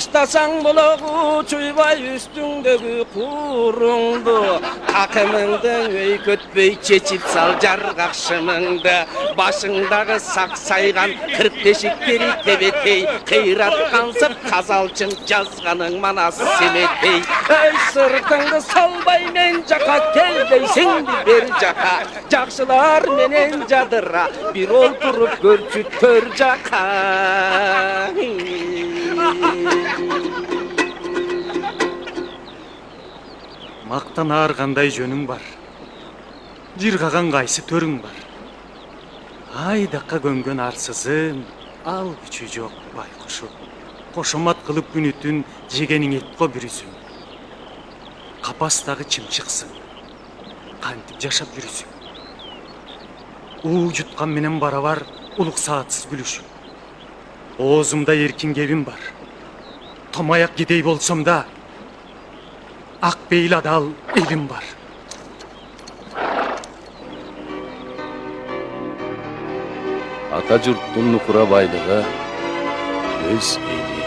Taşlasan bulağı çuybay üstündeki kurundu. Takımından öy kötbey çeçip sal jargakşımыңды. Başındagı saksaygan kırk deşikleri tebetey. Kıyrat kansıp kazalçın жазганың манас семетей. Ey sırtыңды salbay men jaka келбейсиң бер жака. Жакшылар менен жадыра бир олтуруп көрчү төр жака. Мактанаар кандай жөнүң бар? Жыргаган кайсы төрүң бар? Айдакка көмгөн арсызым, ал күчү жок байкушу. Кошомат кылып күнү түн жегениң этко бүрүсүң. Капастагы чымчыксың. Кантип жашап жүрүсүң? Уу жуткан менен барабар улук саатсыз күлүшүң. Оозумда эркин кебим бар. Томаяк кедей болсом да, ак бейил адал элим бар. Ата журттун нукура байлыгы өз эли.